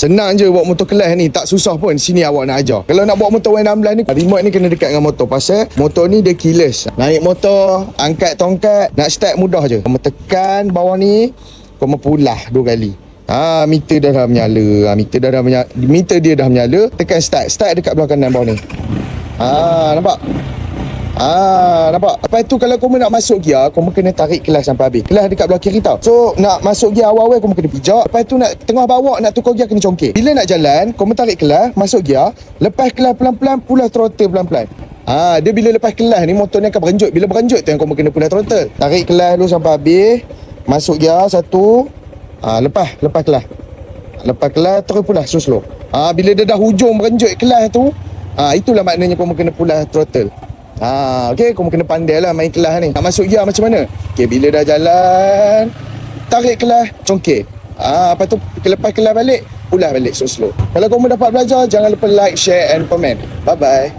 Senang je bawa motor kelas ni, tak susah pun. Sini awak nak ajar. Kalau nak bawa motor W16 ni, remote ni kena dekat dengan motor. Pasal motor ni dia keyless. Naik motor, angkat tongkat, nak start mudah je. Kau tekan bawah ni, kau mempulah 2 kali. Meter dah menyala. Meter dia dah menyala. Tekan start. Start dekat belah kanan bawah ni. Nampak? Nampak? Lepas tu kalau kau nak masuk gear, kau kena tarik kelas sampai habis. Kelas dekat belah kiri tau. So nak masuk gear awal-awal kau kena pijak. Lepas tu nak tengah bawa nak tukar gear kena congkek. Bila nak jalan, kau tarik kelas, masuk gear, lepas kelas pelan-pelan, pulah throttle pelan-pelan. Dia bila lepas kelas ni motor ni akan berenjut. Bila berenjut tu yang kau kena pulah throttle. Tarik kelas dulu sampai habis. Masuk gear 1. Lepas kelas. Lepas kelas terus pulah slow. Bila dia dah hujung berenjut kelas tu, itulah maknanya kau kena pulah throttle. Okey, kau kena pandai lah main kelas ni. Nak masuk gear macam mana? Okey, bila dah jalan, tarik kelas, congkek. Lepas tu lepas kelas balik, pulah balik slow. Kalau kau dapat belajar, jangan lupa like, share and comment. Bye bye.